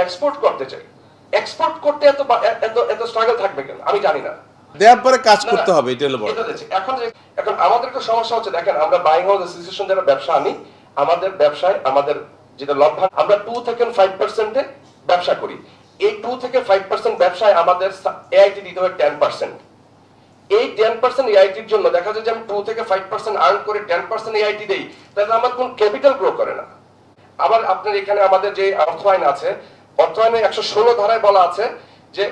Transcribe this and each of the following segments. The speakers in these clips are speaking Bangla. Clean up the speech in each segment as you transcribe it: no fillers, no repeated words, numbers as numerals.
এক্সপোর্ট করতে চাই, এক্সপোর্ট করতে এত এত এত স্ট্রাগল থাকবে কেন আমি জানি না। দেওয়ার পরে কাজ করতে হবে, এটা হলো বড়। এখন এখন আমাদের একটা সমস্যা হচ্ছে, দেখেন আমরা বাইং হাউস অ্যাসোসিয়েশন যারা ব্যবসা আনি, আমাদের ব্যবসায় আমাদের যেটা লভ্যাংশ আমরা 2 থেকে 5% ব্যবসা করি। এই 2 থেকে 5% ব্যবসায় আমাদের এআইটি দিতে হয় 10%। এই 10% এআইটির জন্য দেখা যায় যে আমি 2 থেকে 5% আর্ন করে 10% এআইটি দেই, তাহলে আমার কোন ক্যাপিটাল গ্রো করে না। আবার আপনার এখানে আমাদের যে অর্থ আইন আছে, অর্থ আইনে 116 ধারায় বলা আছে যে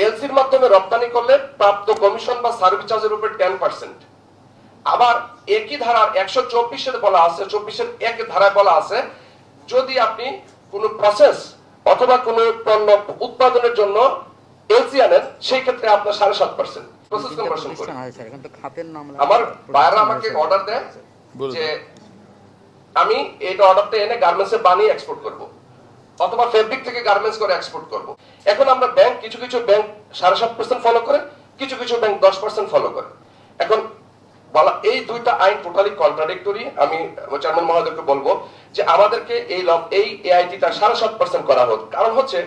এলসির মাধ্যমে রপ্তানি করলে প্রাপ্ত কমিশন বা সার্ভিস চার্জের উপর 10%। আবার একই ধারার 124 বলা আছে, 24 এক ধারায় বলা আছে যদি আপনি কোনো প্রসেস অথবা কোনো পণ্য উৎপাদনের জন্য এলসি আনেন, সেই ক্ষেত্রে আপনার 7.5% প্রসেস কনভার্সন করে। আমার বাইরে আমাকে অর্ডার দেয় যে আমি এইটা অর্ডারটা এনে গার্মেন্টসে বানিয়ে এক্সপোর্ট করব, অথবা ফেব্রিক থেকে গার্মেন্টস করে এক্সপোর্ট করব। এখন আমরা ব্যাংক কিছু কিছু ব্যাংক 7.5% ফলো করে, কিছু কিছু ব্যাংক 10% ফলো করে। এখন বলা এই দুইটা আইন টোটালি কন্ট্রাডিক্টরি। আমি চেয়ারম্যান মহোদয়কে বলবো যে আমাদেরকে এই এআইটিটা 7.5% করা হোক। কারণ হচ্ছে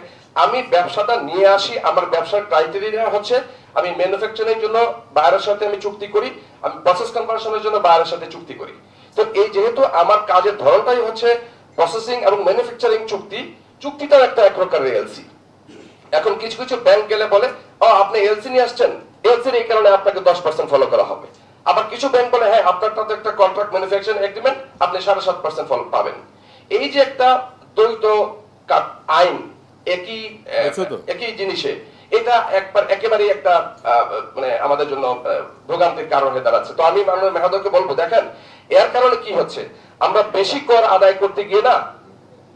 আমি ব্যবসাটা নিয়ে আসি, আমার ব্যবসার ক্রাইটেরিয়া হচ্ছে আমি ম্যানুফ্যাকচারিং জন্য বাইরের সাথে আমি চুক্তি করি, আমি প্রসেস কনভার্সনের জন্য বাইরের সাথে চুক্তি করি। তো এই যেহেতু আমার কাজের ধরনটাই হচ্ছে প্রসেসিং এবং ম্যানুফ্যাকচারিং চুক্তি, চুক্তিটাও একটা এক প্রকারের এলসি। এখন কিছু কিছু ব্যাংক গেলে বলে আপনি এলসি নিয়ে আসছেন, এলসির এই কারণে আপনাকে 10% ফলো করা হবে। আবার কিছু ব্যাংক বলে হ্যাঁ আপনারটা তো একটা কন্ট্রাক্ট ম্যানুফ্যাকচারিং এগ্রিমেন্ট, আপনি 7.5% ফলো পাবেন। এই যে একটা দ্বৈত আইন একই জিনিসে, এটা একেবারেই একটা মানে আমাদের জন্য ভোগান্তির কারণ হয়ে দাঁড়াচ্ছে। তো আমি মাননীয় মেহদরকে বলবো, দেখেন এর কারণে কি হচ্ছে, আমরা বেশি কর আদায় করতে গিয়ে না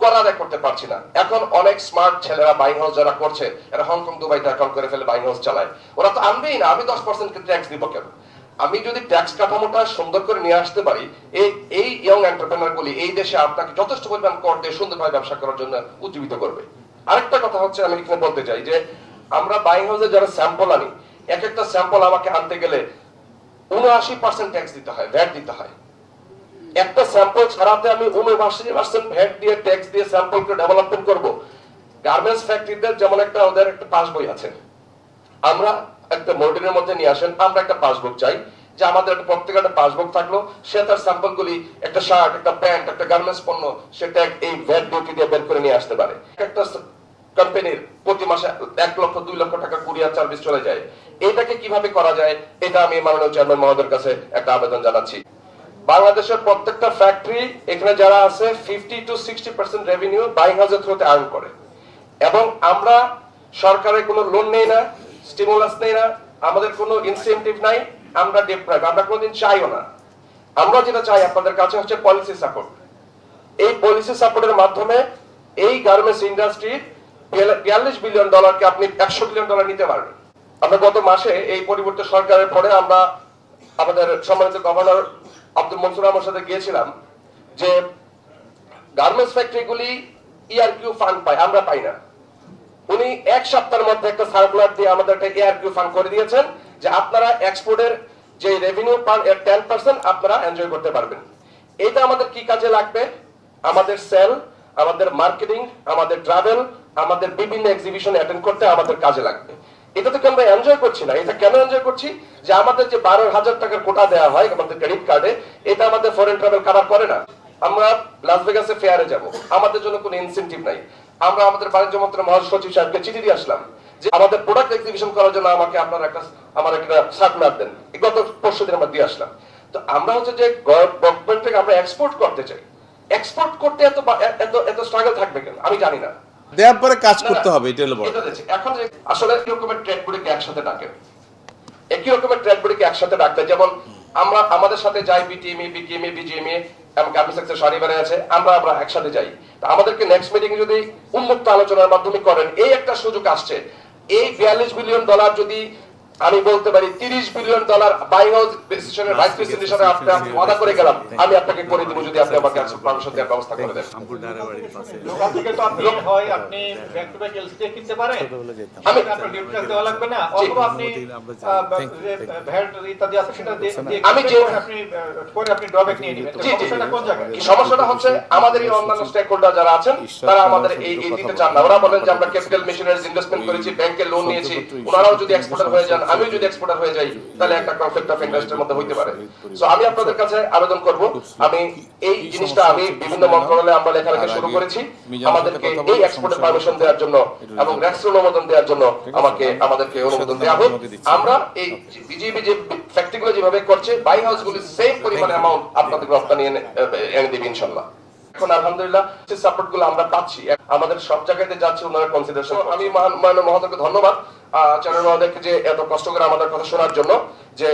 কর আদায় করতে পারছি না। এখন অনেক স্মার্ট ছেলেরা বাইং হাউস যারা করছে, এরা হংকং দুবাইতে অ্যাকাউন্ট করে ফেলে বাইং হাউস চালায়, ওরা তো আনবেই না। আমি 10% ট্যাক্স দিব কেন? আমি যদি ট্যাক্স কাঠামোটা সুন্দর করে নিয়ে আসতে পারি, এই ইয়ং এন্টারপ্রেনার গুলি এই দেশে আপনাকে যথেষ্ট পরিমাণ কর দিয়ে সুন্দরভাবে ব্যবসা করার জন্য উজ্জীবিত করবে। আরেকটা কথা হচ্ছে, আমি এখানে বলতে চাই যে আমরা বাইং হাউসে যারা স্যাম্পল আনি, এক একটা স্যাম্পল আমাকে আনতে গেলে 79% ট্যাক্স দিতে হয়, ভ্যাট দিতে হয়। একটা স্যাম্পল ছাড়াতে আমি 79% ভ্যাট দিয়ে ট্যাক্স দিয়ে স্যাম্পলকে ডেভেলপমেন্ট করব। গার্মেন্টস ফ্যাক্টরিদের যেমন একটা ওদের একটা পাসবই আছে, আমরা একটা মডেলের মধ্যে নিয়ে আসেন, আমরা একটা পাসবুক চাই যে আমাদের একটা প্রত্যেকের একটা পাসবুক থাকলো, সে তার স্যাম্পলগুলি একটা শার্ট, একটা প্যান্ট, একটা গার্মেন্টস পণ্য সেটা এই ভ্যাট ডিউটি দিয়ে বের করে নিয়ে আসতে পারে। একটা কোম্পানির প্রতি মাসে 1 লক্ষ 2 লক্ষ টাকা কুরিয়ার সার্ভিস চলে যায়। এটাকে কিভাবে করা যায়, এটা আমি মাননীয় চেয়ারম্যান মহোদয়ের কাছে একটা আবেদন জানাচ্ছি। বাংলাদেশের প্রত্যেকটা ফ্যাক্টরি এখানে যারা আছে 50 to 60% রেভিনিউ বাইং হাউসের থ্রুতে আর্ন করে, এবং আমরা সরকারের কোনো লোন নেই না, স্টিমুলাস নেই না, আমাদের কোনো ইনসেনটিভ নাই, আমরা ডিপ্রাইভ, আমরা কোনোদিন চাইও না। আমরা যেটা চাই আপনাদের কাছে হচ্ছে পলিসি সাপোর্ট। এই পলিসি সাপোর্টের মাধ্যমে এই গার্মেন্টস ইন্ডাস্ট্রি $42 বিলিয়ন কে আপনি $100 বিলিয়ন নিতে পারবেন। আমরা গত মাসে এই পরিবর্তিত সরকারের পরে আমরা আমাদের সম্মানিত গভর্নর আব্দুল মনসুর আহমদের সাথে গিয়েছিলাম যে গার্মেন্টস ফ্যাক্টরিগুলি ইআরকিউ ফান্ড পায়, আমরা পাই না। উনি 1 সপ্তাহের মধ্যে একটা সার্কুলার দিয়ে আমাদের একটা ইআরকিউ ফান্ড করে দিয়েছেন যে আপনারা এক্সপোর্টের যে রেভিনিউ পান এর 10% আপনারা এনজয় করতে পারবেন। এটা আমাদের কি কাজে লাগবে? আমাদের সেল, আমাদের মার্কেটিং, আমাদের ট্রাভেল, আমাদের বিভিন্ন এক্সিবিশনে অ্যাটেন্ড করতে আমাদের কাজে লাগবে। এটা তো আমরা এনজয় করছি না। এটা কেন এনজয় করছি? যে আমাদের যে 12,000 টাকার কোটা দেওয়া হয় আমাদের ক্রেডিট কার্ডে, এটা আমাদের ফরেন ট্রাভেল কভার করে না। আমরা লাস ভেগাসে ফেয়ারে যাব, আমাদের জন্য কোনো ইনসেনটিভ নাই। আমরা আমাদের বাণিজ্য মন্ত্রী মহাসচিব সাহেবকে চিঠি দিয়ে আসলাম যে আমাদের প্রোডাক্ট এক্সিবিশন করার জন্য আমাকে আপনারা আমার একটা সার্কুলার দেন। গত পরশুদিন আমরা দিয়ে আসলাম। তো আমরা হচ্ছে যে গভর্নমেন্ট থেকে আমরা এক্সপোর্ট করতে চাই, এক্সপোর্ট করতে এত স্ট্রাগল থাকবে কেন আমি জানি না। দেওয়ার পরে কাজ করতে হবে, এটা হলো বড়। এখন আসলে একই রকমের ট্রেড গুলিকে একসাথে ডাকেন, একই রকমের ট্রেড গুলিকে একসাথে ডাকতে, যেমন আমরা আমাদের সাথে যাই বিটিএমএ, বিকেএমএ, বিজিএমএ এবং গার্মেন্টস সেক্টর শনিবারে আছে, আমরা একসাথে যাই। তো আমাদেরকে নেক্সট মিটিং যদি উন্মুক্ত আলোচনার মাধ্যমে করেন, এই একটা সুযোগ আসছে। এই $42 বিলিয়ন যদি আমি বলতে পারি $30 বিলিয়ন বাইং হাউস ডিসিশনের ভাইস প্রেসিডেন্ট হিসেবে আপনি ওয়াদা করে গেলাম, আমি আপনাকে করে দিব যদি আপনি আমাকে পারমিশন দেওয়ার ব্যবস্থা করে দেন। লোকাল থেকে তো আপনি হয় আপনি ব্যাক টু ব্যাক এলসি কিনতে পারেন, আমি আপনার ডিউটি ট্যাক্স দেওয়া লাগবে না, অথবা আপনি ভ্যাট ইত্যাদি আছে সেটা দিয়ে আমি যে আপনি পরে আপনি ড্রব্যাক নিয়ে নেবেন। জি, জি। সমস্যাটা কোন জায়গায়? কি সমস্যাটা হচ্ছে আমাদের এই অন্যান্য স্টেক হোল্ডার যারা আছেন তারা আমাদের এই দিতে চান না। ওরা বলেন যে আমরা ক্যাপিটাল মেশিনারিজ ইনভেস্টমেন্ট করেছি, ব্যাংকে লোন নিয়েছি, ওনারাও যদি এক্সপোর্টার হয়ে যান, আমিও যদি এক্সপোর্টার হয়ে যাই, তাহলে একটা কনফ্লিক্ট অফ ইন্টারেস্টের মধ্যে হইতে পারে। সো আমি আপনাদের কাছে আবেদন করব, আমি এই জিনিসটা আমি বিভিন্ন মন্ত্রণালয়ে আমরা লেখালেখি শুরু করেছি, আমাদেরকে এই এক্সপোর্টের পারমিশন দেওয়ার জন্য এবং র্যাক্সের অনুমোদন দেওয়ার জন্য আমাদেরকে অনুমোদন দেওয়া হোক। আমরা এই বিজিবি যে ফ্যাক্টরিগুলো যেভাবে করছে, বাই হাউসগুলি সেম পরিমাণে অ্যামাউন্ট আপনাদের রপ্তানি এনে দেবে ইনশাআল্লাহ। এখন আলহামদুলিল্লাহ সাপোর্ট গুলো আমরা পাচ্ছি, আমাদের সব জায়গাতে যাচ্ছে ওনারা কনসিডারেশন। আমি মাননীয় মহোদয়কে ধন্যবাদ, চেয়ারম্যান মহোদয়কে যে এত কষ্ট করে আমাদের কথা শোনার জন্য। যে